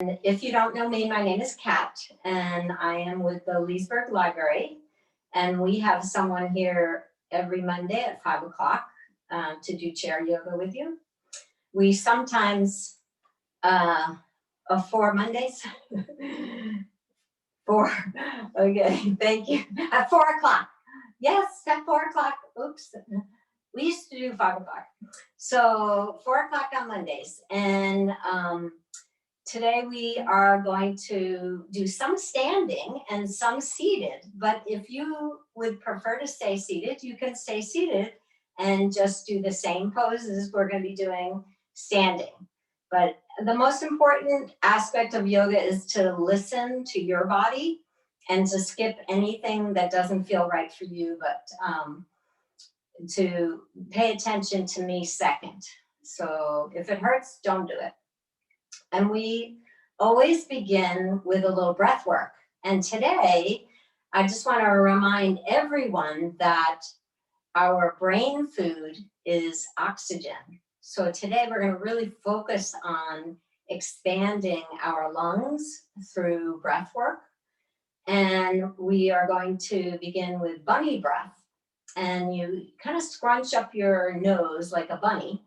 If you don't know me, my name is Kat, and I am with the Leesburg Library, and we have someone here every Monday at 5 o'clock to do chair yoga with you. We sometimes, 4 Mondays, okay, thank you, at 4 o'clock. Yes, at 4 o'clock, oops. We used to do 5 o'clock. So 4 o'clock on Mondays, and today we are going to do some standing and some seated, but if you would prefer to stay seated, you can stay seated and just do the same poses we're going to be doing standing. But the most important aspect of yoga is to listen to your body and to skip anything that doesn't feel right for you, but to pay attention to me second. So if it hurts, don't do it. And we always begin with a little breath work. And today, I just want to remind everyone that our brain food is oxygen. So today we're going to really focus on expanding our lungs through breath work. And we are going to begin with bunny breath. And you kind of scrunch up your nose like a bunny.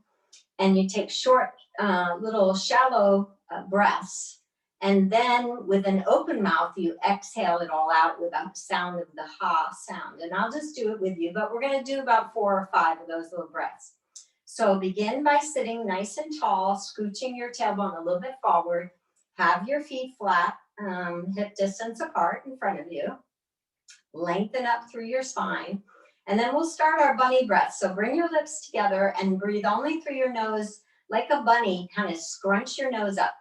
And you take short, little shallow breaths. And then with an open mouth, you exhale it all out with a sound of the ha sound. And I'll just do it with you, but we're going to do about 4 or 5 of those little breaths. So begin by sitting nice and tall, scooching your tailbone a little bit forward. Have your feet flat, hip distance apart in front of you. Lengthen up through your spine. And then we'll start our bunny breath. So bring your lips together and breathe only through your nose like a bunny. Kind of scrunch your nose up.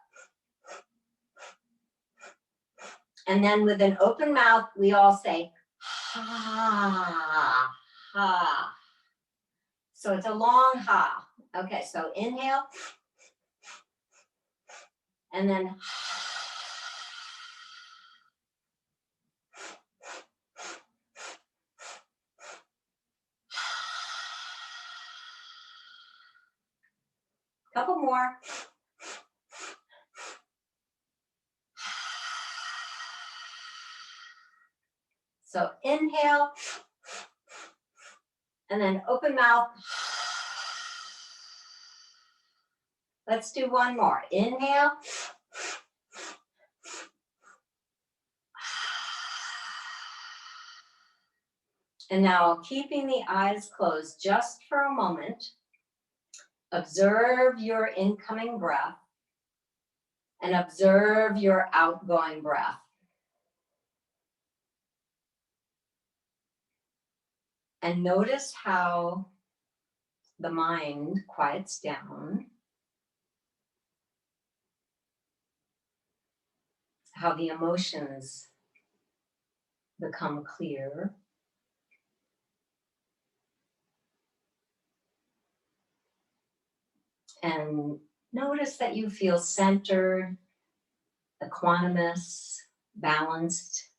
And then with an open mouth, we all say, ha, ha. So it's a long ha. Okay, so inhale. And then couple more. So inhale, and then open mouth. Let's do one more. Inhale. And now keeping the eyes closed just for a moment, observe your incoming breath and observe your outgoing breath. And notice how the mind quiets down, how the emotions become clear. And notice that you feel centered, equanimous, balanced.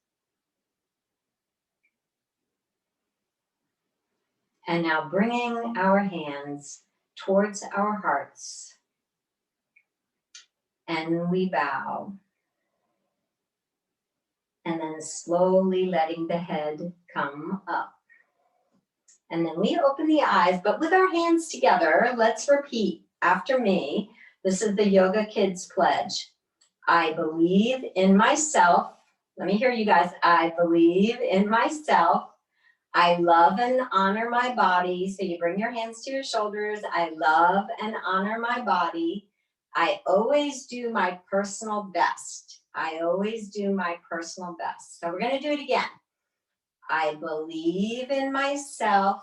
And now bringing our hands towards our hearts. And we bow. And then slowly letting the head come up. And then we open the eyes, but with our hands together, let's repeat after me. This is the Yoga Kids Pledge. I believe in myself. Let me hear you guys. I believe in myself. I love and honor my body. So you bring your hands to your shoulders. I love and honor my body. I always do my personal best. I always do my personal best. So we're going to do it again. I believe in myself.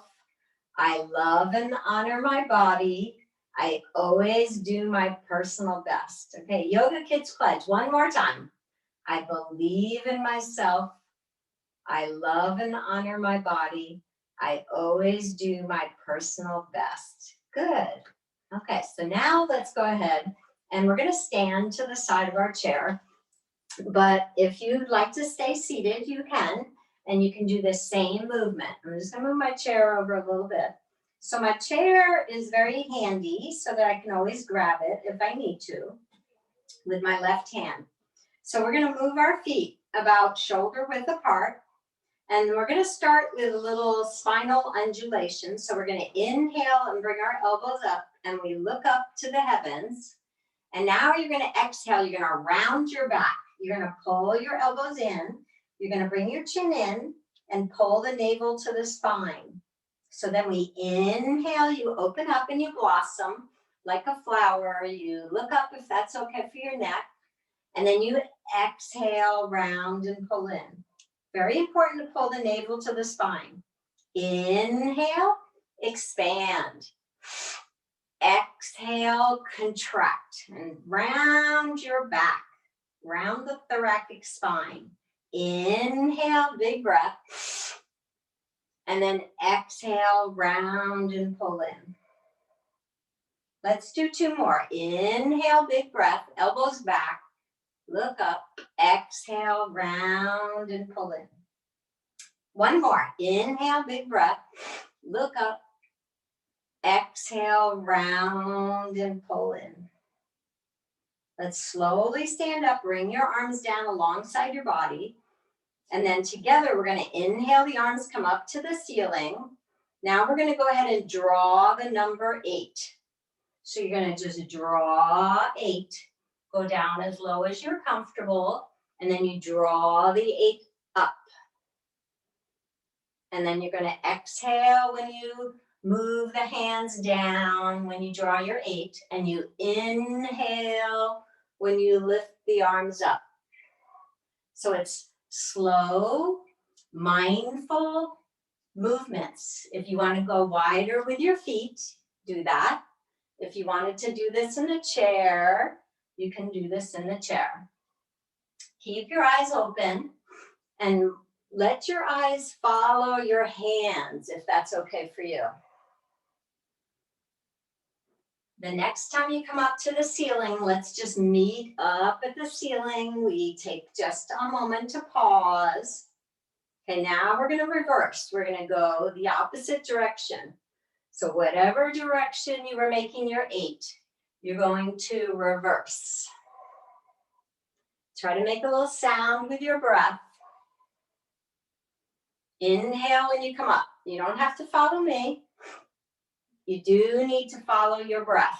I love and honor my body. I always do my personal best. Okay, Yoga Kids Pledge. One more time. I believe in myself. I love and honor my body. I always do my personal best. Good. Okay, so now let's go ahead and we're going to stand to the side of our chair. But if you'd like to stay seated, you can, and you can do the same movement. I'm just going to move my chair over a little bit. So my chair is very handy so that I can always grab it if I need to. with my left hand. So we're going to move our feet about shoulder width apart. And we're going to start with a little spinal undulation. So we're going to inhale and bring our elbows up, and we look up to the heavens. And now you're going to exhale. You're going to round your back. You're going to pull your elbows in. You're going to bring your chin in and pull the navel to the spine. So then we inhale, you open up and you blossom like a flower. You look up if that's okay for your neck. And then you exhale, round and pull in. Very important to pull the navel to the spine. Inhale, expand. Exhale, contract. And round your back. Round the thoracic spine. Inhale, big breath. And then exhale, round and pull in. Let's do two more. Inhale, big breath, elbows back. Look up, exhale, round and pull in. One more. Inhale, big breath. Look up, exhale, round and pull in. Let's slowly stand up. Bring your arms down alongside your body. And then together, we're going to inhale, the arms come up to the ceiling. Now we're going to go ahead and draw the number 8. So you're going to just draw 8. Go down as low as you're comfortable. And then you draw the 8 up. And then you're going to exhale when you move the hands down, when you draw your 8. And you inhale when you lift the arms up. So it's slow, mindful movements. If you want to go wider with your feet, do that. If you wanted to do this in a chair, you can do this in the chair. Keep your eyes open and let your eyes follow your hands, if that's okay for you. The next time you come up to the ceiling, let's just meet up at the ceiling. We take just a moment to pause. Okay, now we're going to reverse. We're going to go the opposite direction. So whatever direction you were making your 8, you're going to reverse. Try to make a little sound with your breath. Inhale when you come up. You don't have to follow me. You do need to follow your breath.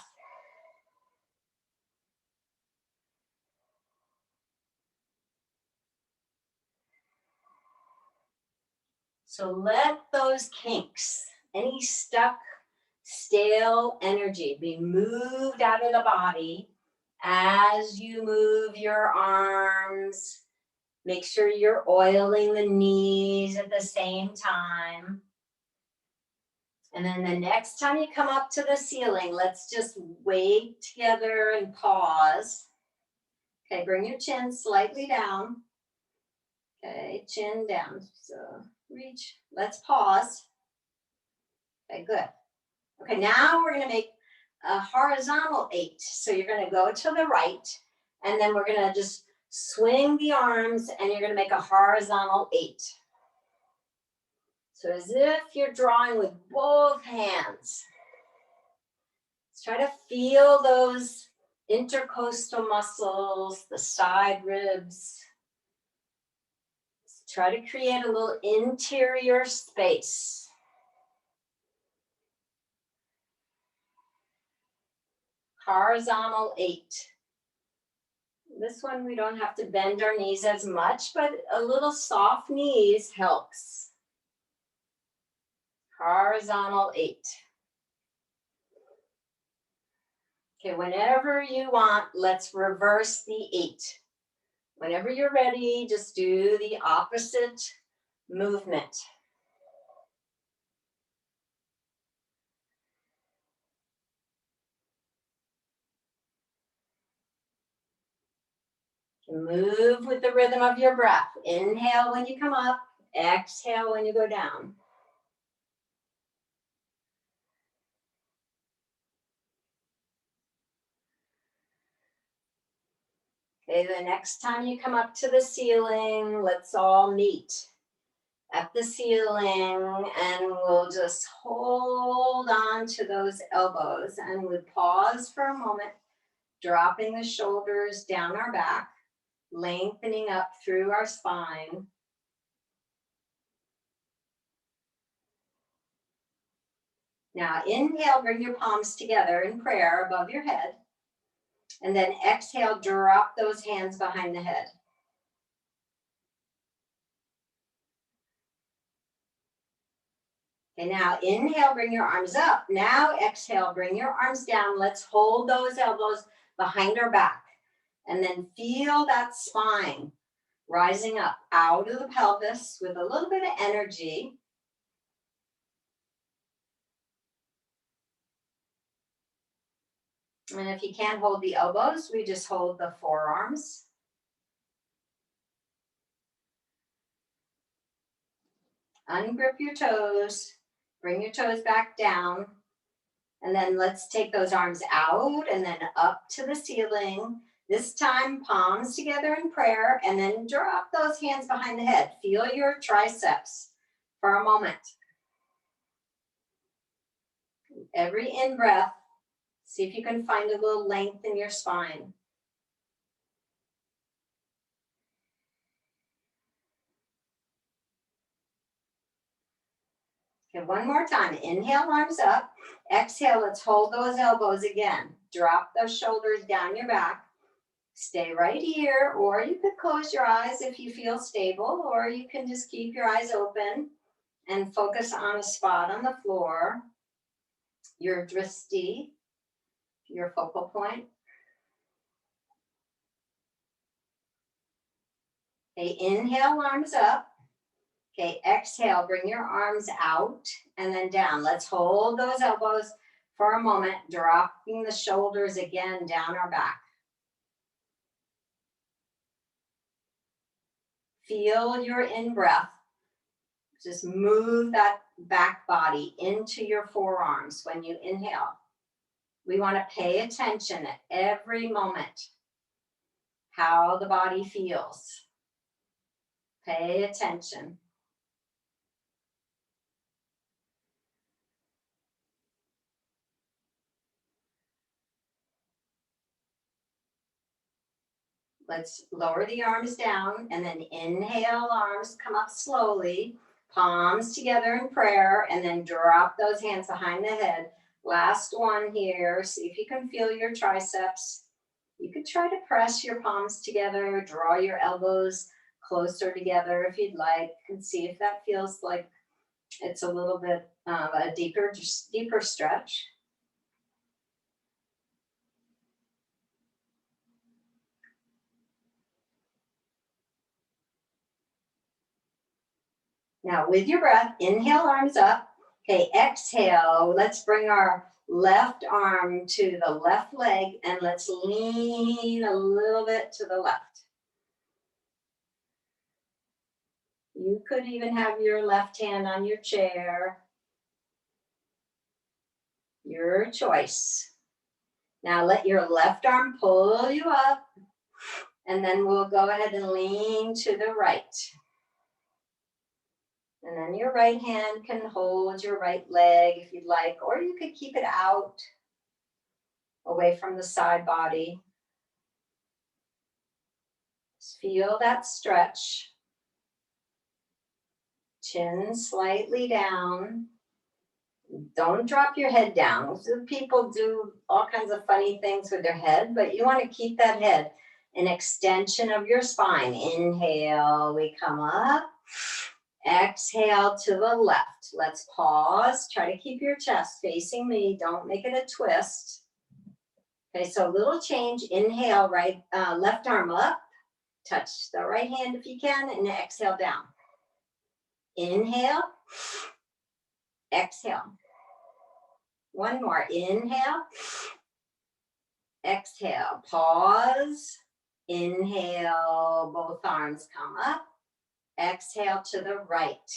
So let those kinks, any stuck, stale energy be moved out of the body as you move your arms. Make sure you're oiling the knees at the same time. And then the next time you come up to the ceiling, let's just wait together and pause. Okay, bring your chin slightly down. Okay, chin down. So reach. Let's pause. Okay, good. Okay, now we're going to make a horizontal 8. So you're going to go to the right, and then we're going to just swing the arms, and you're going to make a horizontal 8. So as if you're drawing with both hands. Let's try to feel those intercostal muscles, the side ribs. Let's try to create a little interior space. Horizontal 8. This one we don't have to bend our knees as much, but a little soft knees helps. Horizontal 8. Okay, whenever you want, let's reverse the 8. Whenever you're ready, just do the opposite movement. Move with the rhythm of your breath. Inhale when you come up, exhale when you go down. Okay, the next time you come up to the ceiling, let's all meet at the ceiling, and we'll just hold on to those elbows, and we'll pause for a moment dropping the shoulders down our back, lengthening up through our spine. Now inhale, bring your palms together in prayer above your head. And then exhale, drop those hands behind the head. Okay, now inhale, bring your arms up. Now exhale, bring your arms down. Let's hold those elbows behind our back. And then feel that spine rising up out of the pelvis with a little bit of energy. And if you can't hold the elbows, we just hold the forearms. Ungrip your toes. Bring your toes back down. And then let's take those arms out and then up to the ceiling. This time, palms together in prayer, and then drop those hands behind the head. Feel your triceps for a moment. Every in-breath, see if you can find a little length in your spine. Okay, one more time. Inhale, arms up. Exhale, let's hold those elbows again. Drop those shoulders down your back. Stay right here, or you could close your eyes if you feel stable, or you can just keep your eyes open and focus on a spot on the floor, your drishti, your focal point. Okay, inhale, arms up. Okay, exhale, bring your arms out and then down. Let's hold those elbows for a moment, dropping the shoulders again down our back. Feel your in-breath. Just move that back body into your forearms when you inhale. We want to pay attention at every moment how the body feels. Pay attention. Let's lower the arms down and then inhale, arms come up slowly, palms together in prayer, and then drop those hands behind the head. Last one here. See if you can feel your triceps. You could try to press your palms together, draw your elbows closer together if you'd like, and see if that feels like it's a little bit a deeper stretch. Now with your breath, inhale, arms up. Okay, exhale. Let's bring our left arm to the left leg and let's lean a little bit to the left. You could even have your left hand on your chair. Your choice. Now let your left arm pull you up, and then we'll go ahead and lean to the right. And then your right hand can hold your right leg if you'd like, or you could keep it out away from the side body. Just feel that stretch. Chin slightly down. Don't drop your head down. So people do all kinds of funny things with their head, but you want to keep that head an extension of your spine. Inhale, we come up. Exhale to the left. Let's pause. Try to keep your chest facing me. Don't make it a twist. Okay, so a little change. Inhale, right, left arm up. Touch the right hand if you can, and exhale down. Inhale. Exhale. One more. Inhale. Exhale. Pause. Inhale. Both arms come up. Exhale to the right.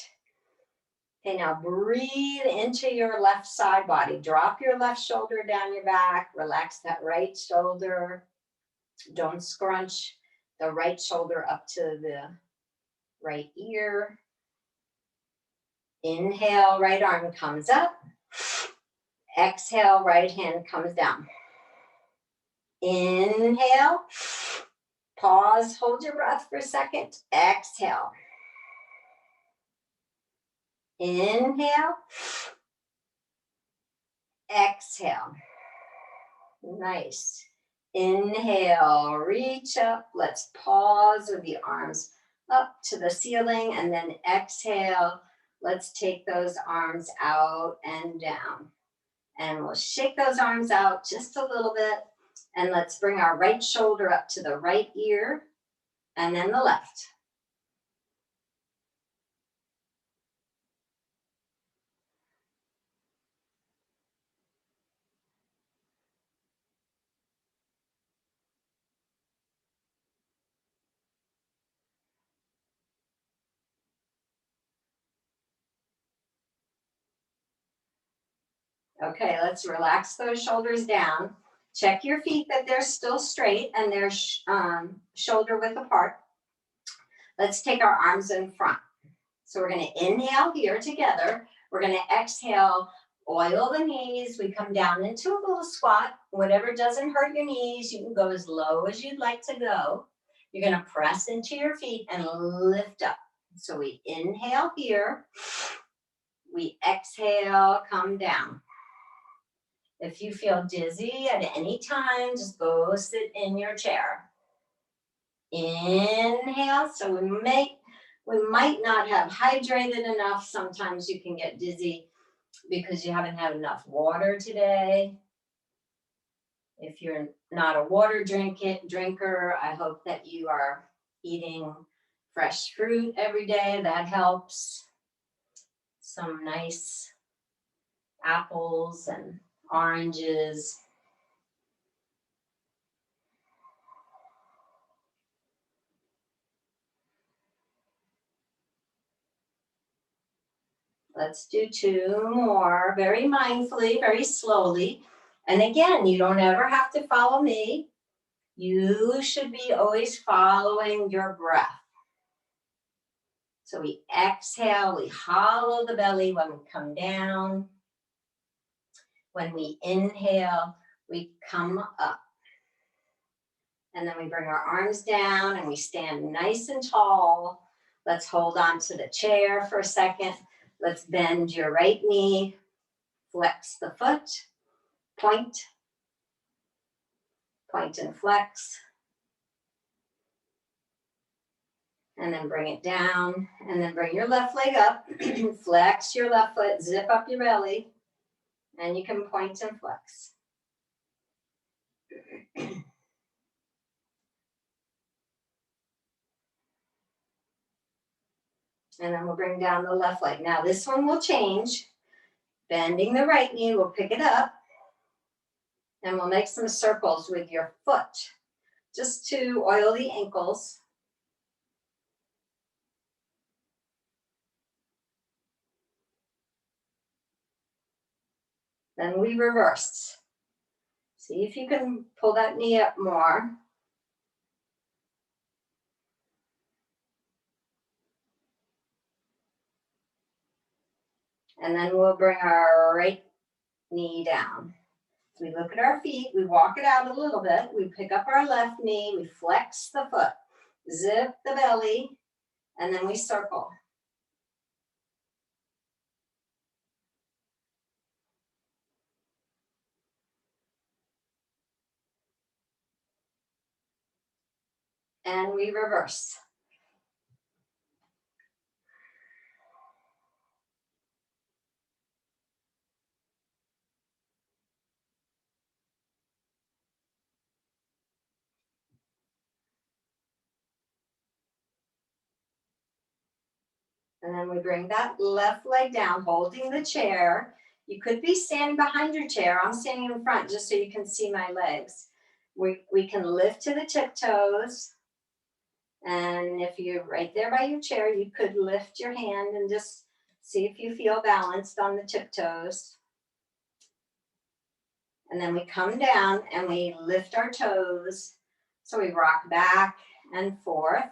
Okay, now breathe into your left side body. Drop your left shoulder down your back. Relax that right shoulder. Don't scrunch the right shoulder up to the right ear. Inhale, right arm comes up. Exhale, right hand comes down. Inhale. Pause, hold your breath for a second. Exhale. Inhale. Exhale. Nice. Inhale, reach up. Let's pause with the arms up to the ceiling, and then exhale. Let's take those arms out and down. And we'll shake those arms out just a little bit. And let's bring our right shoulder up to the right ear, and then the left. Okay, let's relax those shoulders down. Check your feet that they're still straight and they're shoulder width apart. Let's take our arms in front. So we're going to inhale here together. We're going to exhale, oil the knees. We come down into a little squat. Whatever doesn't hurt your knees, you can go as low as you'd like to go. You're going to press into your feet and lift up. So we inhale here. We exhale, come down. If you feel dizzy at any time, just go sit in your chair. Inhale, so we might not have hydrated enough. Sometimes you can get dizzy because you haven't had enough water today. If you're not a water drinker, I hope that you are eating fresh fruit every day. That helps. Some nice apples and oranges. Let's do 2 more, very mindfully, very slowly. And again, you don't ever have to follow me. You should be always following your breath. So we exhale, we hollow the belly when we come down. When we inhale, we come up. And then we bring our arms down and we stand nice and tall. Let's hold on to the chair for a second. Let's bend your right knee, flex the foot, point and flex. And then bring it down, and then bring your left leg up, flex your left foot, zip up your belly, and you can point and flex. And then we'll bring down the left leg. Now this one will change. Bending the right knee, we'll pick it up, and we'll make some circles with your foot, just to oil the ankles. Then we reverse. See if you can pull that knee up more. And then we'll bring our right knee down. We look at our feet, we walk it out a little bit, we pick up our left knee, we flex the foot, zip the belly, and then we circle. And we reverse. And then we bring that left leg down, holding the chair. You could be standing behind your chair. I'm standing in front just so you can see my legs. We can lift to the tiptoes. And if you're right there by your chair, you could lift your hand and just see if you feel balanced on the tiptoes. And then we come down and we lift our toes. So we rock back and forth.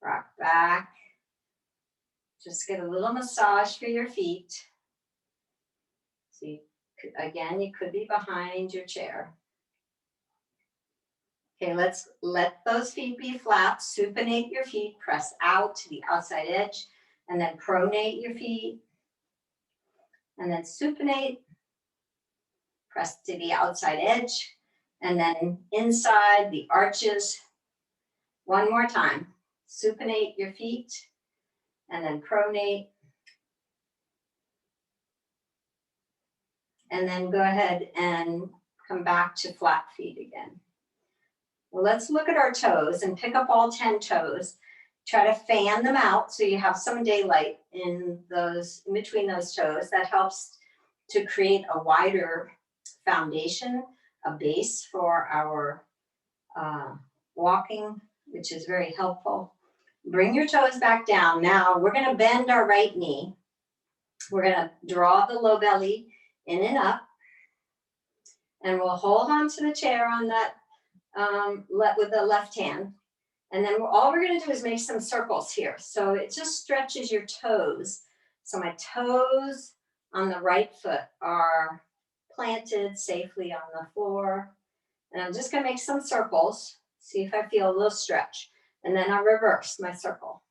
Rock back. Just get a little massage for your feet. So again, you could be behind your chair. Okay, let's let those feet be flat. Supinate your feet, press out to the outside edge, and then pronate your feet. And then supinate, press to the outside edge, and then inside the arches. One more time. Supinate your feet, and then pronate. And then go ahead and come back to flat feet again. Well, let's look at our toes and pick up all 10 toes. Try to fan them out so you have some daylight in between those toes. That helps to create a wider foundation, a base for our walking, which is very helpful. Bring your toes back down. Now we're going to bend our right knee. We're going to draw the low belly in and up. And we'll hold on to the chair on that with the left hand. And then all we're going to do is make some circles here. So it just stretches your toes. So my toes on the right foot are planted safely on the floor. And I'm just going to make some circles. See if I feel a little stretch. And then I'll reverse my circle.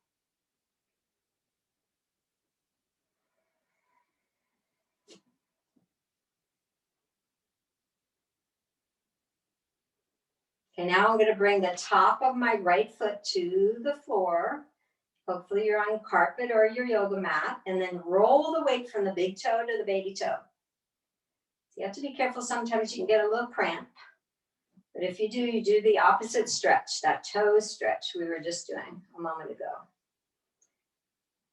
Okay, now I'm going to bring the top of my right foot to the floor. Hopefully you're on carpet or your yoga mat, and then roll the weight from the big toe to the baby toe. So you have to be careful. Sometimes you can get a little cramp, but if you do, you do the opposite stretch, that toe stretch we were just doing a moment ago.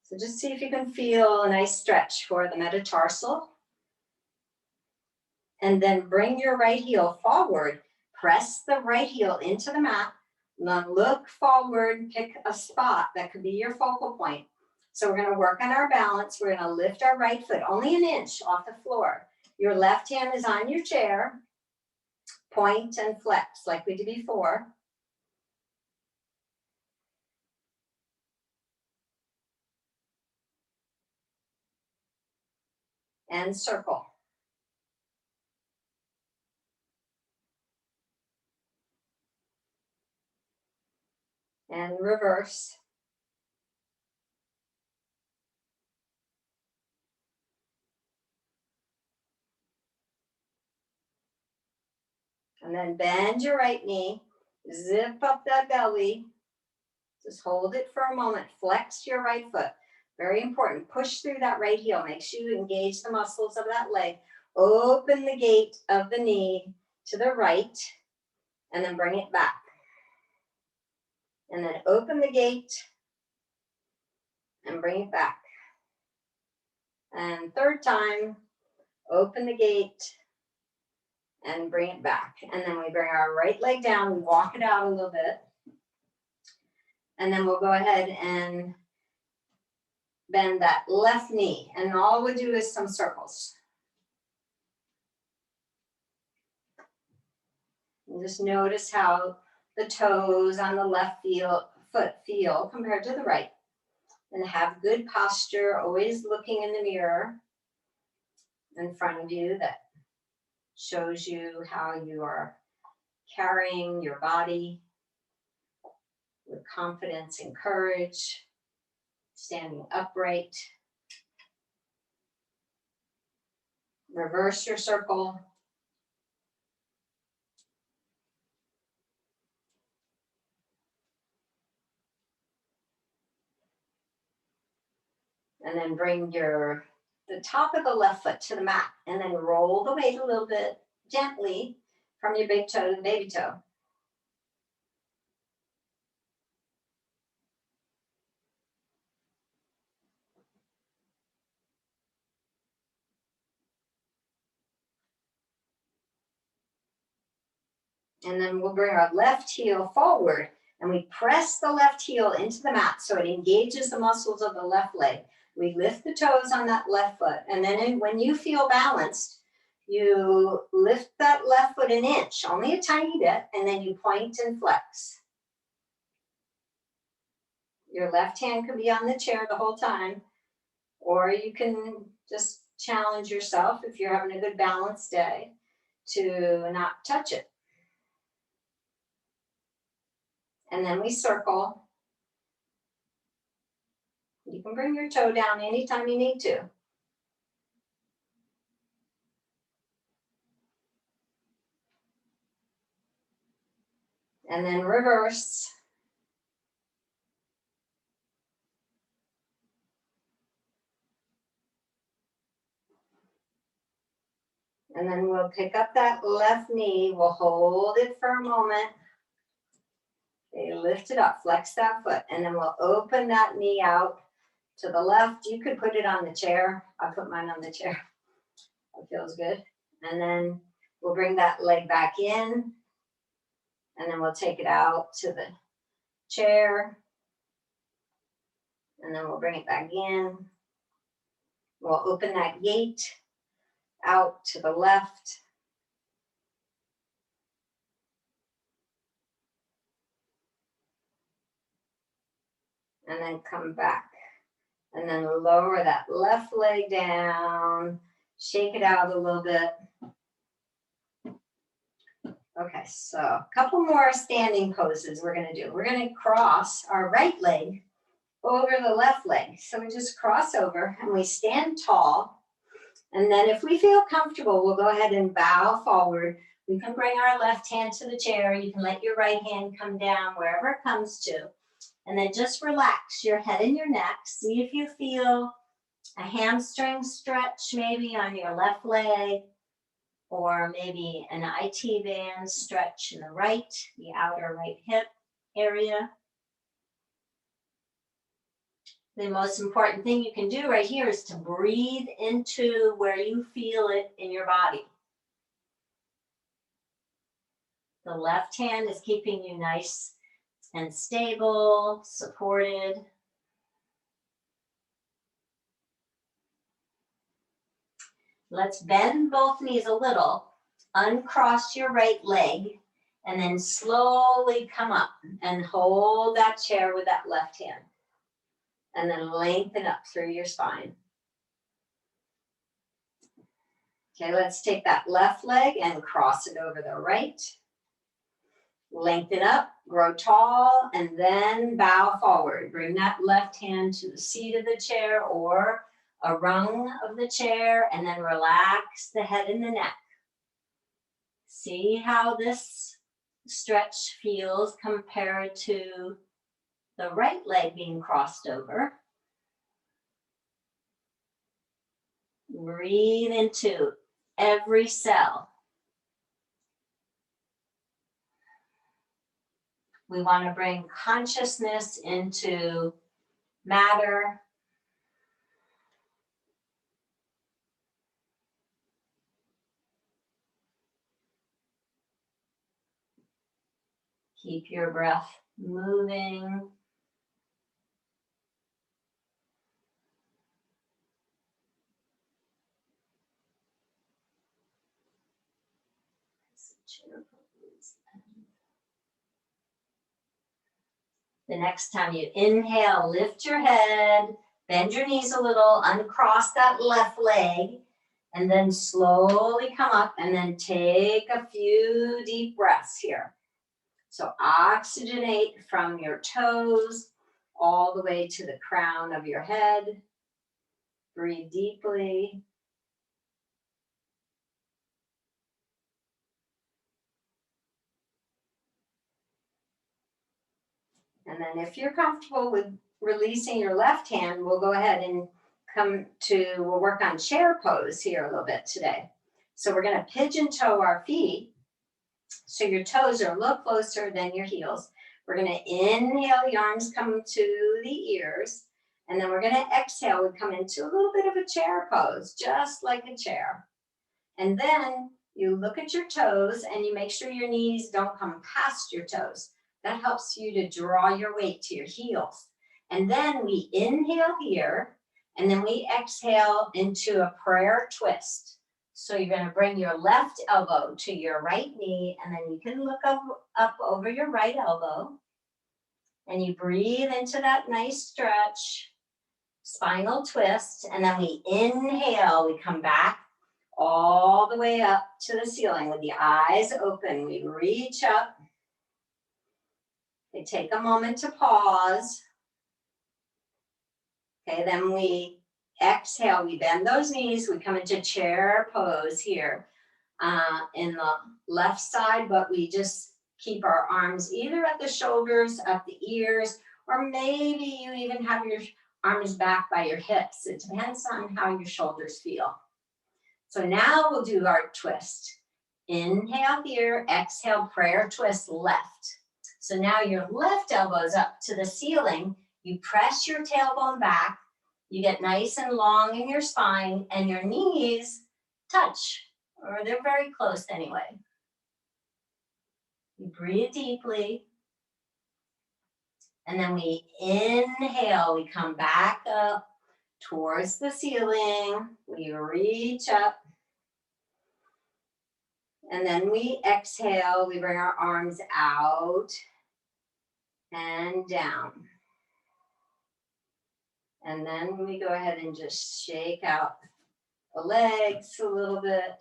So just see if you can feel a nice stretch for the metatarsal. And then bring your right heel forward. Press the right heel into the mat. Then look forward, pick a spot that could be your focal point. So we're going to work on our balance. We're going to lift our right foot only an inch off the floor. Your left hand is on your chair. Point and flex like we did before. And circle. And reverse. And then bend your right knee, zip up that belly. Just hold it for a moment, flex your right foot. Very important, push through that right heel. Make sure you engage the muscles of that leg. Open the gate of the knee to the right, and then bring it back. And then open the gate, and bring it back. And third time, open the gate, and bring it back. And then we bring our right leg down, we walk it out a little bit. And then we'll go ahead and bend that left knee. And all we do is some circles. And just notice how the toes on the left foot feel compared to the right. And have good posture, always looking in the mirror in front of you that shows you how you are carrying your body with confidence and courage, standing upright. Reverse your circle. And then bring the top of the left foot to the mat, and then roll the weight a little bit gently from your big toe to the baby toe. And then we'll bring our left heel forward, and we press the left heel into the mat so it engages the muscles of the left leg. We lift the toes on that left foot, and then when you feel balanced, you lift that left foot an inch, only a tiny bit, and then you point and flex. Your left hand could be on the chair the whole time, or you can just challenge yourself if you're having a good balanced day to not touch it. and then we circle. You can bring your toe down anytime you need to. And then reverse. And then we'll pick up that left knee. We'll hold it for a moment. Okay, lift it up, flex that foot, and then we'll open that knee out to the left. You could put it on the chair. I put mine on the chair. It feels good. And then we'll bring that leg back in, and then we'll take it out to the chair. And then we'll bring it back in. We'll open that gate out to the left. And then come back. And then lower that left leg down. Shake it out a little bit. Okay, so a couple more standing poses we're going to do. We're going to cross our right leg over the left leg. So we just cross over and we stand tall. And then if we feel comfortable, we'll go ahead and bow forward. We can bring our left hand to the chair. You can let your right hand come down wherever it comes to. And then just relax your head and your neck. See if you feel a hamstring stretch maybe on your left leg, or maybe an IT band stretch in the right, the outer right hip area. The most important thing you can do right here is to breathe into where you feel it in your body. The left hand is keeping you nice and stable, supported. Let's bend both knees a little, uncross your right leg, and then slowly come up and hold that chair with that left hand. And then lengthen up through your spine. Okay, let's take that left leg and cross it over the right. Lengthen up, grow tall, and then bow forward. Bring that left hand to the seat of the chair or a rung of the chair, and then relax the head and the neck. See how this stretch feels compared to the right leg being crossed over. Breathe into every cell. We want to bring consciousness into matter. Keep your breath moving. The next time you inhale, lift your head, bend your knees a little, uncross that left leg, and then slowly come up and then take a few deep breaths here. So oxygenate from your toes all the way to the crown of your head. Breathe deeply. And then if you're comfortable with releasing your left hand, we'll go ahead and we'll work on chair pose here a little bit today. So we're going to pigeon toe our feet. So your toes are a little closer than your heels. We're going to inhale, the arms come to the ears. And then we're going to exhale, we come into a little bit of a chair pose, just like a chair. And then you look at your toes and you make sure your knees don't come past your toes. That helps you to draw your weight to your heels. And then we inhale here, and then we exhale into a prayer twist. So you're going to bring your left elbow to your right knee, and then you can look up over your right elbow. And you breathe into that nice stretch, spinal twist, and then we inhale, we come back all the way up to the ceiling with the eyes open. We reach up. Okay, take a moment to pause. Okay, then we exhale, we bend those knees, we come into chair pose here in the left side, but we just keep our arms either at the shoulders, at the ears, or maybe you even have your arms back by your hips. It depends on how your shoulders feel. So now we'll do our twist. Inhale here, exhale, prayer twist left. So now your left elbow is up to the ceiling. You press your tailbone back. You get nice and long in your spine, and your knees touch, or they're very close anyway. You breathe deeply. And then we inhale, we come back up towards the ceiling. We reach up. And then we exhale, we bring our arms out and down. And then we go ahead and just shake out the legs a little bit.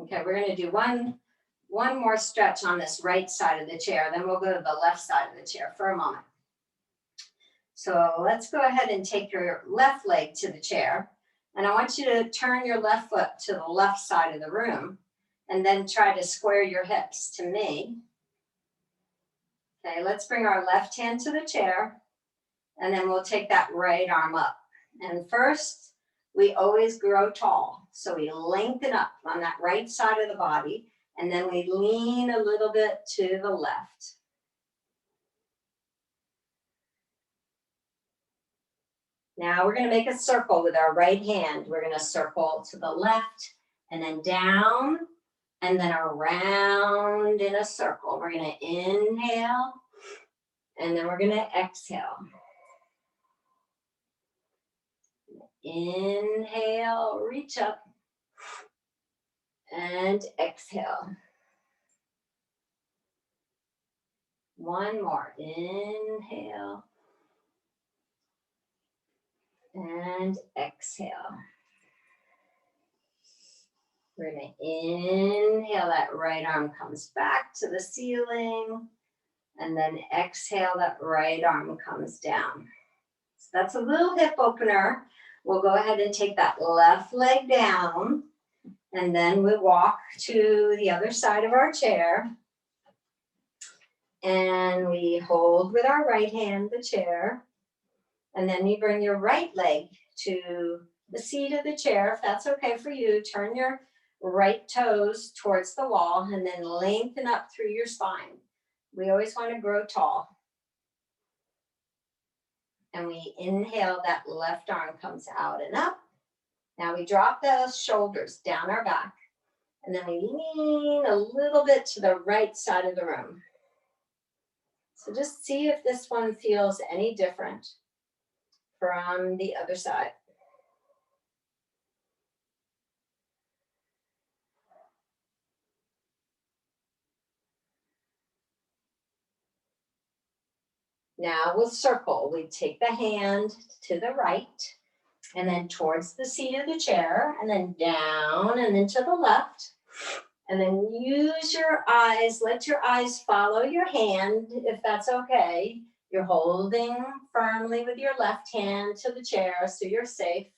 Okay, we're going to do one more stretch on this right side of the chair, then we'll go to the left side of the chair for a moment. So let's go ahead and take your left leg to the chair. And I want you to turn your left foot to the left side of the room and then try to square your hips to me. Okay, let's bring our left hand to the chair and then we'll take that right arm up. And first, we always grow tall. So we lengthen up on that right side of the body and then we lean a little bit to the left. Now we're going to make a circle with our right hand. We're going to circle to the left and then down and then around in a circle. We're going to inhale and then we're going to exhale. Inhale, reach up and exhale. One more. Inhale and exhale. We're going to inhale, that right arm comes back to the ceiling, and then exhale, that right arm comes down. So that's a little hip opener. We'll go ahead and take that left leg down, and then we walk to the other side of our chair. And we hold with our right hand the chair, and then you bring your right leg to the seat of the chair, if that's okay for you. Turn your right toes towards the wall and then lengthen up through your spine. We always want to grow tall. And we inhale, that left arm comes out and up. Now we drop those shoulders down our back, and then we lean a little bit to the right side of the room. So just see if this one feels any different from the other side. Now we'll circle. We take the hand to the right and then towards the seat of the chair and then down and then to the left. And then use your eyes, let your eyes follow your hand if that's okay. You're holding firmly with your left hand to the chair so you're safe.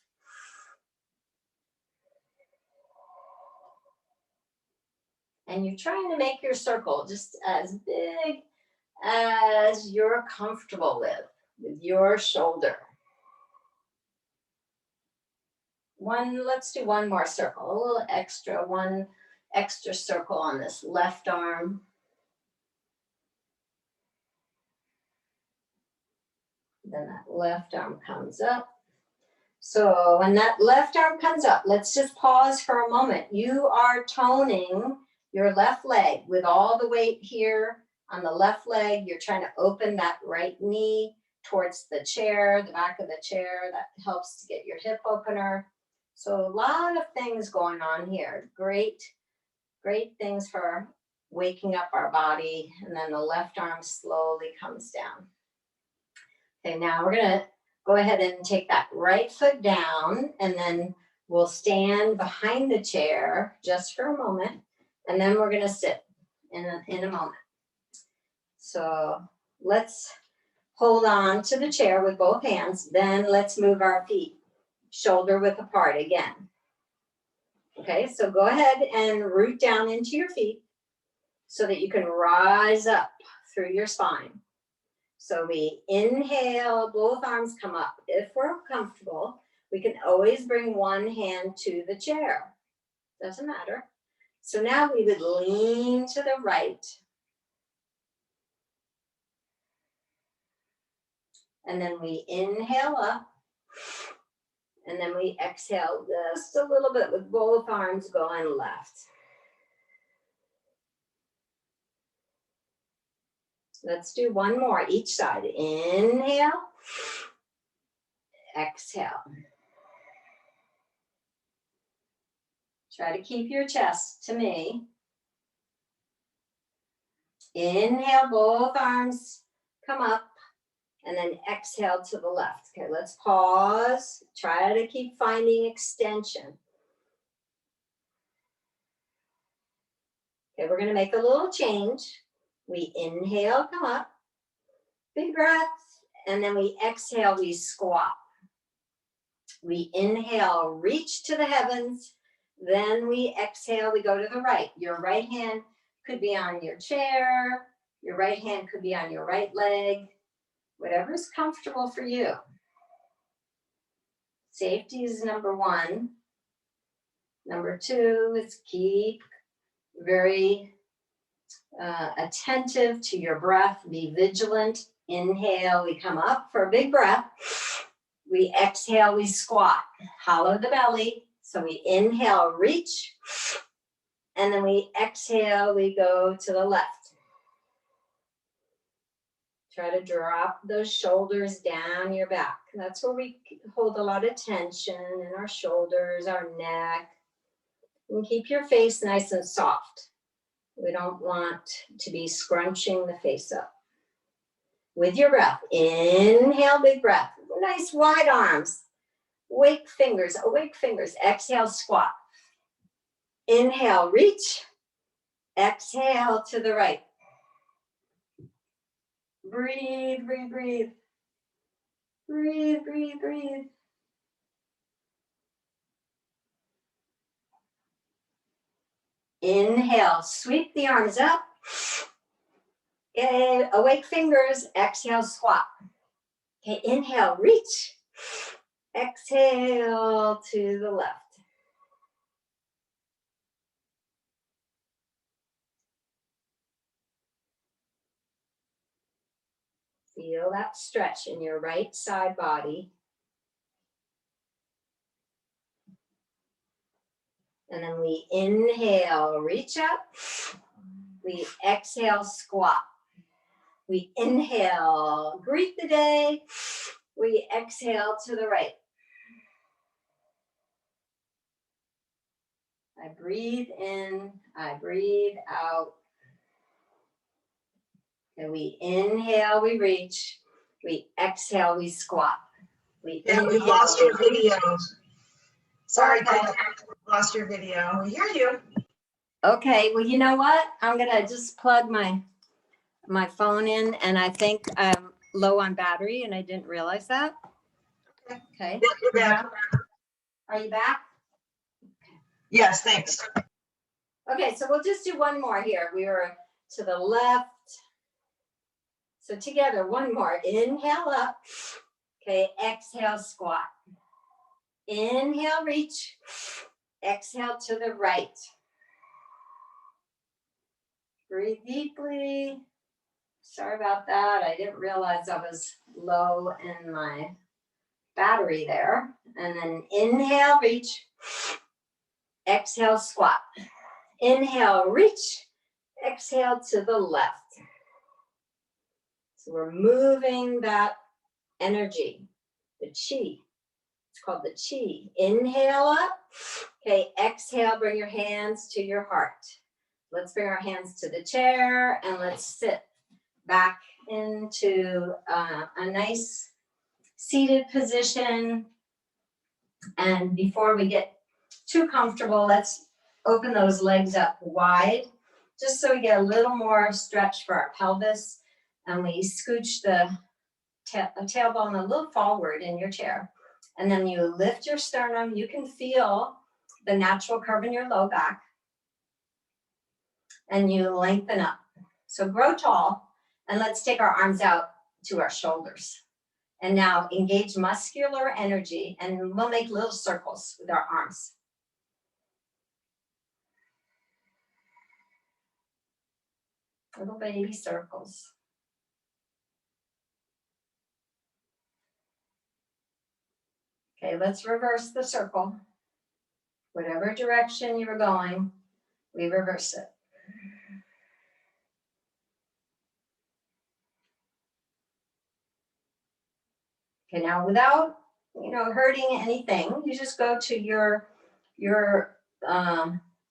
And you're trying to make your circle just as big as you're comfortable with your shoulder. Let's do one more circle, a little extra, one extra circle on this left arm. Then that left arm comes up. So when that left arm comes up, let's just pause for a moment. You are toning your left leg with all the weight here on the left leg. You're trying to open that right knee towards the chair, the back of the chair. That helps to get your hip opener. So a lot of things going on here. Great things for waking up our body. And then the left arm slowly comes down. Okay, now we're going to go ahead and take that right foot down, and then we'll stand behind the chair just for a moment, and then we're going to sit in a moment. So let's hold on to the chair with both hands. Then let's move our feet shoulder width apart again. Okay, so go ahead and root down into your feet so that you can rise up through your spine. So we inhale, both arms come up. If we're comfortable, we can always bring one hand to the chair. Doesn't matter. So now we would lean to the right. And then we inhale up. And then we exhale just a little bit with both arms going left. Let's do one more each side. Inhale. Exhale. Try to keep your chest to me. Inhale, both arms come up. And then exhale to the left. Okay, let's pause. Try to keep finding extension. Okay, we're going to make a little change. We inhale, come up. Big breath. And then we exhale, we squat. We inhale, reach to the heavens. Then we exhale, we go to the right. Your right hand could be on your chair. Your right hand could be on your right leg. Whatever's comfortable for you. Safety is number one. Number two is keep very attentive to your breath. Be vigilant. Inhale, we come up for a big breath. We exhale, we squat. Hollow the belly. So we inhale, reach. And then we exhale, we go to the left. Try to drop those shoulders down your back. That's where we hold a lot of tension in our shoulders, our neck. And keep your face nice and soft. We don't want to be scrunching the face up. With your breath, inhale, big breath. Nice wide arms. Awake fingers. Exhale, squat. Inhale, reach. Exhale to the right. Breathe, breathe, breathe. Breathe, breathe, breathe. Inhale, sweep the arms up. Awake fingers, exhale, squat. Okay, inhale, reach. Exhale to the left. Feel that stretch in your right side body. And then we inhale, reach up. We exhale, squat. We inhale, greet the day. We exhale to the right. I breathe in, I breathe out. And we inhale, we reach. We exhale, we squat. We we lost your video. Sorry, guys, lost your video. We hear you. Okay, well, you know what? I'm gonna just plug my phone in, and I think I'm low on battery, and I didn't realize that. Okay. Yeah, you're back. Are you back? Yes, thanks. Okay, so we'll just do one more here. We were to the left. So together, one more. Inhale up. Okay, exhale, squat. Inhale, reach. Exhale to the right. Breathe deeply. Sorry about that. I didn't realize I was low in my battery there. And then inhale, reach. Exhale, squat. Inhale, reach. Exhale to the left. So we're moving that energy, the chi. It's called the chi. Inhale up. Okay, exhale, bring your hands to your heart. Let's bring our hands to the chair and let's sit back into a nice seated position. And before we get too comfortable, let's open those legs up wide, just so we get a little more stretch for our pelvis. And we scooch the tailbone a little forward in your chair. And then you lift your sternum. You can feel the natural curve in your low back. And you lengthen up. So grow tall. And let's take our arms out to our shoulders. And now engage muscular energy. And we'll make little circles with our arms. Little baby circles. Okay, let's reverse the circle. Whatever direction you were going, we reverse it. Okay, now without, hurting anything, you just go to your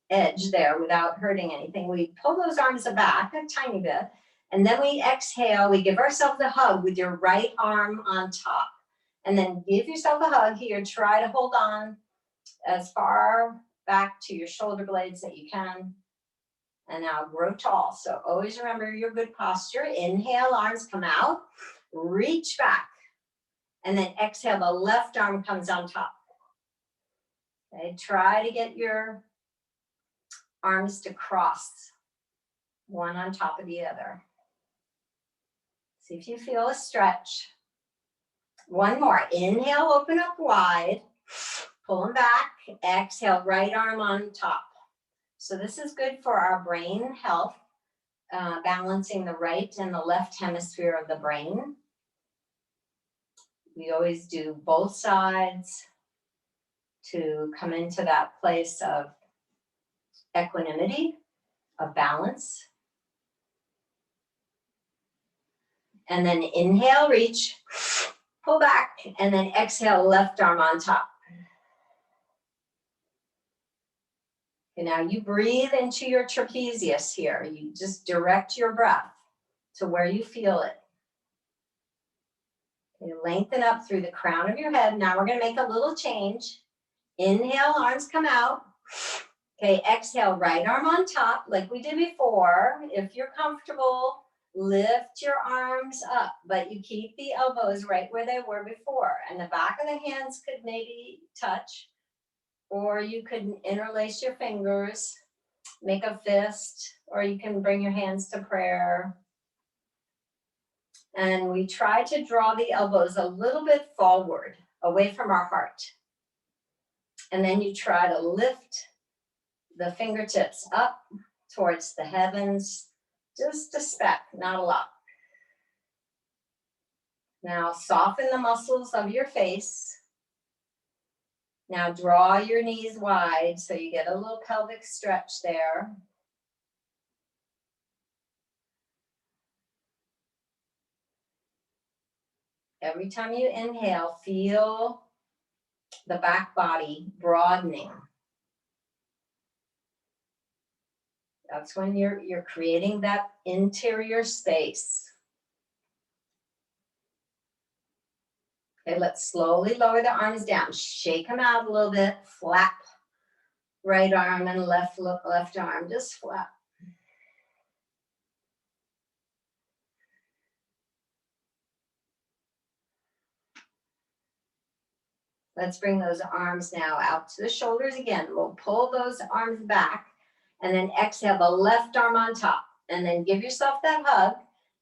edge there without hurting anything. We pull those arms back a tiny bit, and then we exhale. We give ourselves a hug with your right arm on top. And then give yourself a hug here. Try to hold on as far back to your shoulder blades that you can. And now grow tall. So always remember your good posture. Inhale, arms come out. Reach back. And then exhale, the left arm comes on top. Okay, try to get your arms to cross, one on top of the other. See if you feel a stretch. One more. Inhale, open up wide. Pull them back. Exhale, right arm on top. So this is good for our brain health, balancing the right and the left hemisphere of the brain. We always do both sides to come into that place of equanimity, of balance. And then inhale, reach, pull back, and then exhale, left arm on top. And now you breathe into your trapezius here. You just direct your breath to where you feel it. You lengthen up through the crown of your head. Now we're going to make a little change. Inhale, arms come out. Okay, exhale, right arm on top like we did before. If you're comfortable, lift your arms up, but you keep the elbows right where they were before. And the back of the hands could maybe touch, or you could interlace your fingers, make a fist, or you can bring your hands to prayer. And we try to draw the elbows a little bit forward, away from our heart. And then you try to lift the fingertips up towards the heavens, just a speck, not a lot. Now soften the muscles of your face. Now draw your knees wide so you get a little pelvic stretch there. Every time you inhale, feel the back body broadening. That's when you're creating that interior space. Okay, let's slowly lower the arms down. Shake them out a little bit. Flap right arm and left arm. Just flap. Let's bring those arms now out to the shoulders again. We'll pull those arms back and then exhale the left arm on top. And then give yourself that hug.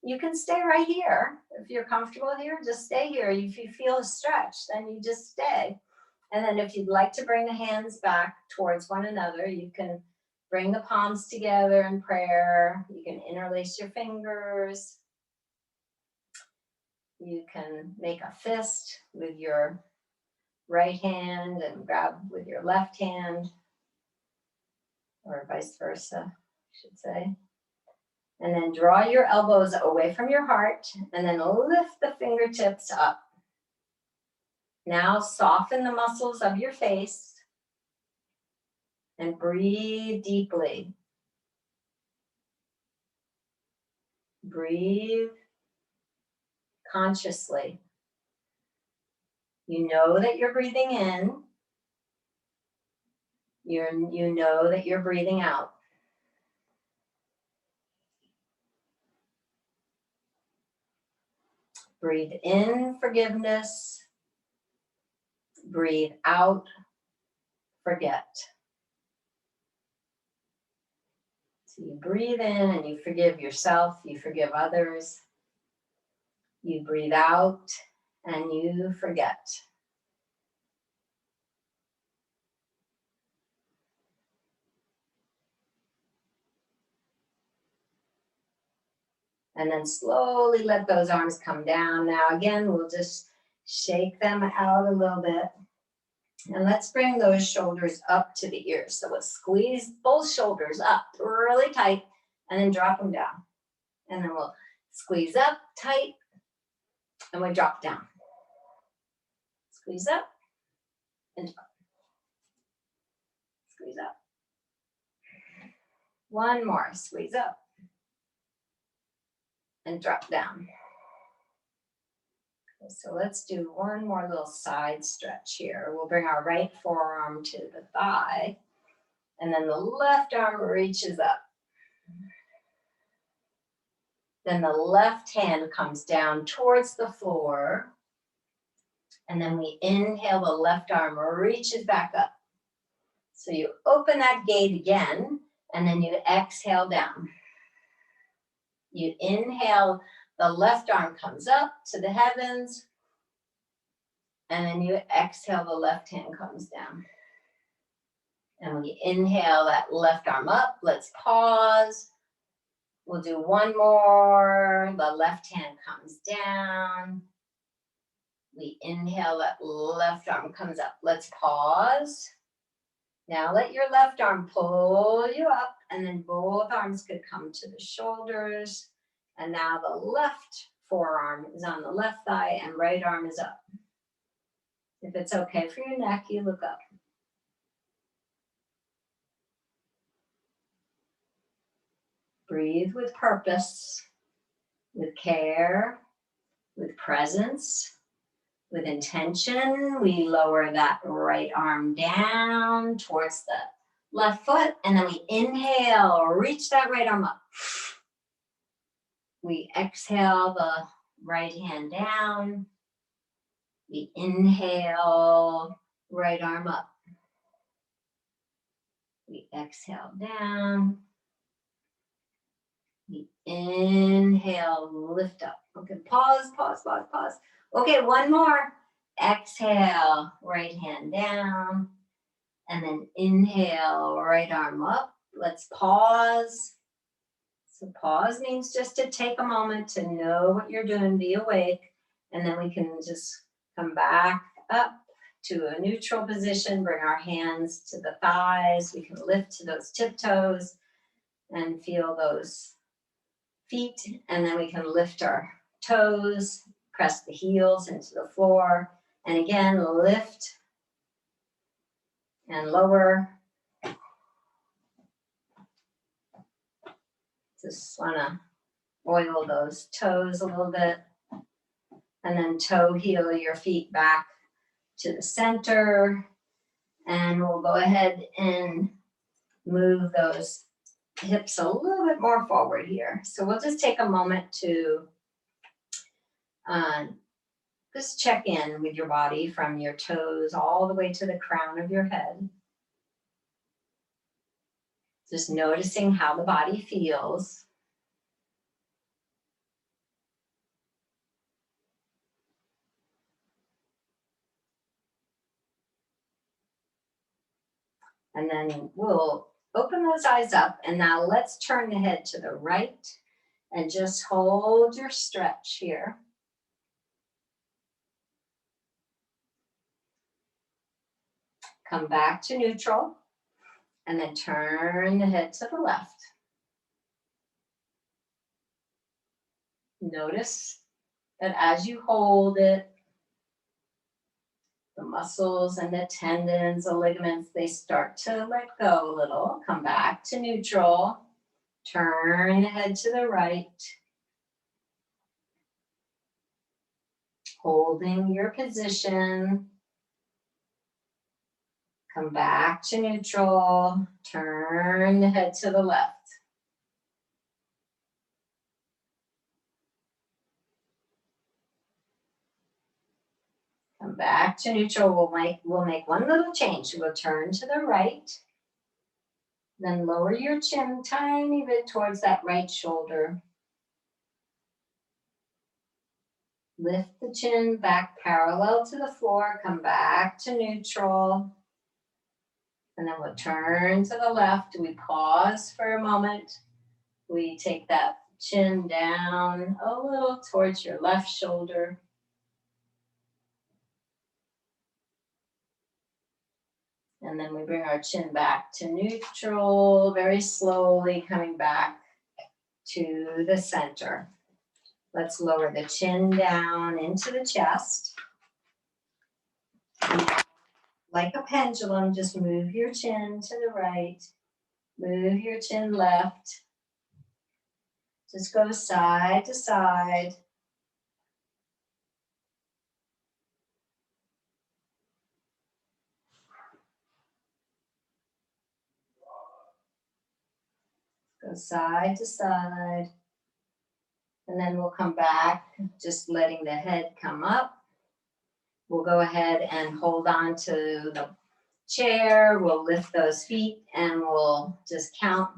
You can stay right here. If you're comfortable here, just stay here. If you feel a stretch, then you just stay. And then if you'd like to bring the hands back towards one another, you can bring the palms together in prayer. You can interlace your fingers. You can make a fist with your right hand and grab with your left hand, or vice versa, I should say. And then draw your elbows away from your heart and then lift the fingertips up. Now soften the muscles of your face and breathe deeply. Breathe consciously. You know that you're breathing in. You know that you're breathing out. Breathe in forgiveness. Breathe out forget. So you breathe in and you forgive yourself, you forgive others. You breathe out and you forget. And then slowly let those arms come down. Now again, we'll just shake them out a little bit. And let's bring those shoulders up to the ears. So we'll squeeze both shoulders up really tight and then drop them down. And then we'll squeeze up tight and we drop down. Squeeze up and drop. Squeeze up. One more, squeeze up and drop down. Okay, so let's do one more little side stretch here. We'll bring our right forearm to the thigh and then the left arm reaches up. Then the left hand comes down towards the floor. And then we inhale, the left arm reaches back up. So you open that gate again, and then you exhale down. You inhale, the left arm comes up to the heavens, and then you exhale, the left hand comes down. And we inhale that left arm up. Let's pause. We'll do one more. The left hand comes down. We inhale, that left arm comes up. Let's pause. Now let your left arm pull you up, and then both arms could come to the shoulders. And now the left forearm is on the left thigh and right arm is up. If it's okay for your neck, you look up. Breathe with purpose, with care, with presence, with intention. We lower that right arm down towards the left foot, and then we inhale, reach that right arm up. We exhale the right hand down. We inhale, right arm up. We exhale down. We inhale, lift up. Okay, pause, pause, pause, pause. Okay, one more. Exhale, right hand down. And then inhale, right arm up. Let's pause. So pause means just to take a moment to know what you're doing, be awake. And then we can just come back up to a neutral position, bring our hands to the thighs. We can lift to those tiptoes and feel those feet. And then we can lift our toes, press the heels into the floor. And again, lift and lower. Just want to oil those toes a little bit. And then toe heel your feet back to the center. And we'll go ahead and move those hips a little bit more forward here. So we'll just take a moment to just check in with your body from your toes all the way to the crown of your head. Just noticing how the body feels. And then we'll open those eyes up, and now let's turn the head to the right and just hold your stretch here. Come back to neutral, and then turn the head to the left. Notice that as you hold it, the muscles and the tendons, the ligaments, they start to let go a little. Come back to neutral. Turn the head to the right. Holding your position. Come back to neutral. Turn the head to the left. Come back to neutral. We'll make one little change. We'll turn to the right. Then lower your chin a tiny bit towards that right shoulder. Lift the chin back parallel to the floor. Come back to neutral. And then we'll turn to the left. We pause for a moment. We take that chin down a little towards your left shoulder. And then we bring our chin back to neutral, very slowly coming back to the center. Let's lower the chin down into the chest. Like a pendulum, just move your chin to the right, move your chin left. Just go side to side. Go side to side. And then we'll come back, just letting the head come up. We'll go ahead and hold on to the chair. We'll lift those feet and we'll just count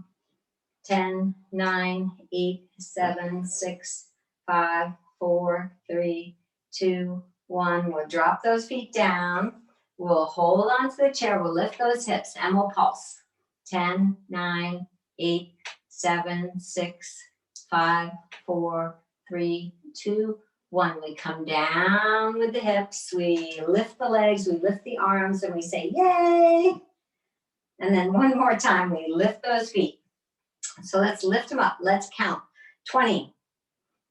10, 9, 8, 7, 6, 5, 4, 3, 2, 1. We'll drop those feet down. We'll hold on to the chair. We'll lift those hips and we'll pulse. 10, 9, 8, 7, 6, 5, 4, 3, 2, 1. We come down with the hips. We lift the legs. We lift the arms and we say, yay. And then one more time, we lift those feet. So let's lift them up. Let's count. 20,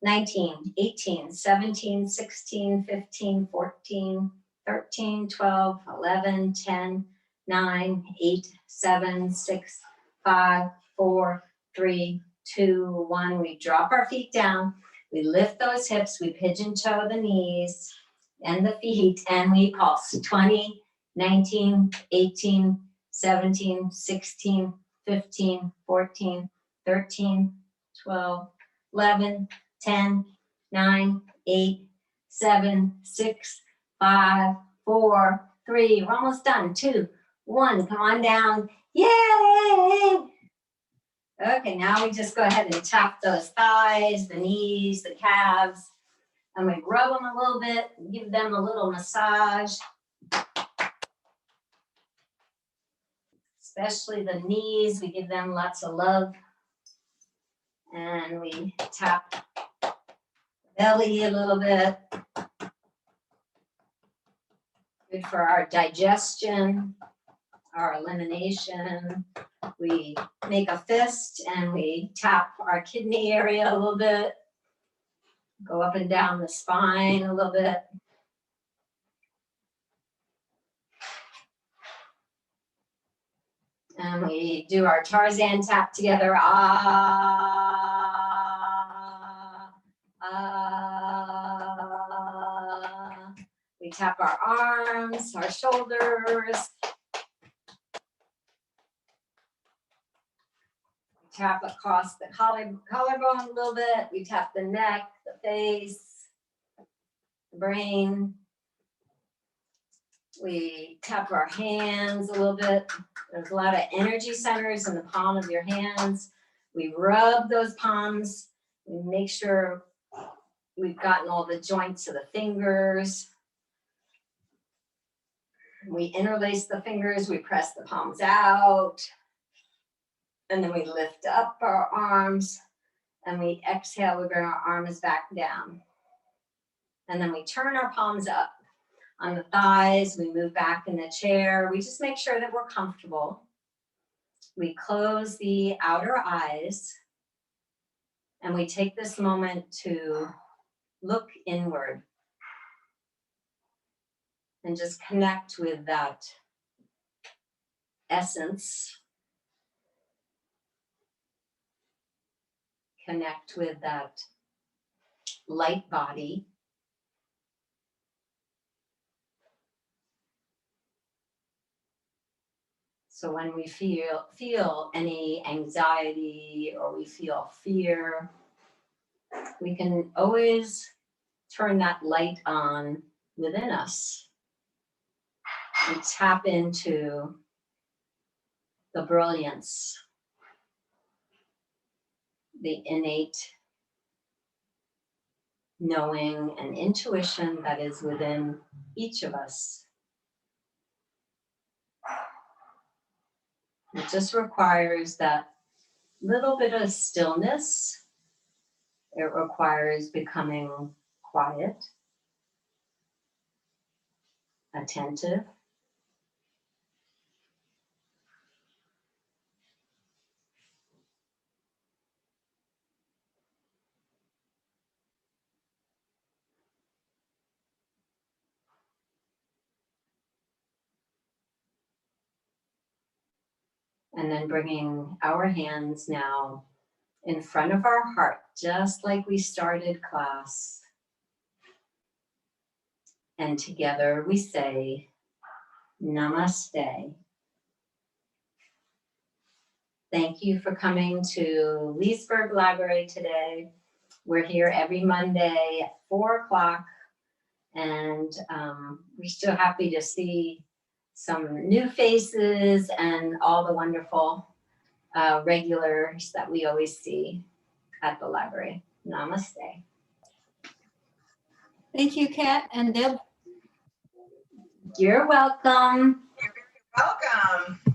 19, 18, 17, 16, 15, 14, 13, 12, 11, 10, 9, 8, 7, 6, 5, 4, 3, 2, 1. We drop our feet down. We lift those hips. We pigeon toe the knees and the feet, and we pulse. 20, 19, 18, 17, 16, 15, 14, 13, 12, 11, 10, 9, 8, 7, 6, 5, 4, 3. We're almost done. 2, 1. Come on down. Yay! Okay, now we just go ahead and tap those thighs, the knees, the calves, and we rub them a little bit, give them a little massage. Especially the knees, we give them lots of love. And we tap the belly a little bit. Good for our digestion, our elimination. We make a fist and we tap our kidney area a little bit. Go up and down the spine a little bit. And we do our Tarzan tap together. Ah, ah. We tap our arms, our shoulders. We tap across the collarbone a little bit. We tap the neck, the face, the brain. We tap our hands a little bit. There's a lot of energy centers in the palm of your hands. We rub those palms. We make sure we've gotten all the joints of the fingers. We interlace the fingers. We press the palms out. And then we lift up our arms. And we exhale. We bring our arms back down. And then we turn our palms up. On the thighs, we move back in the chair. We just make sure that we're comfortable. We close the outer eyes and we take this moment to look inward and just connect with that essence. Connect with that light body. So when we feel any anxiety or we feel fear, we can always turn that light on within us and tap into the brilliance, the innate knowing and intuition that is within each of us. It just requires that little bit of stillness. It requires becoming quiet, attentive, and then bringing our hands now in front of our heart, just like we started class. And together we say, Namaste. Thank you for coming to Leesburg Library today. We're here every Monday at 4 o'clock, and we're so happy to see some new faces and all the wonderful regulars that we always see at the library. Namaste. Thank you, Kat and Deb. You're welcome. Welcome.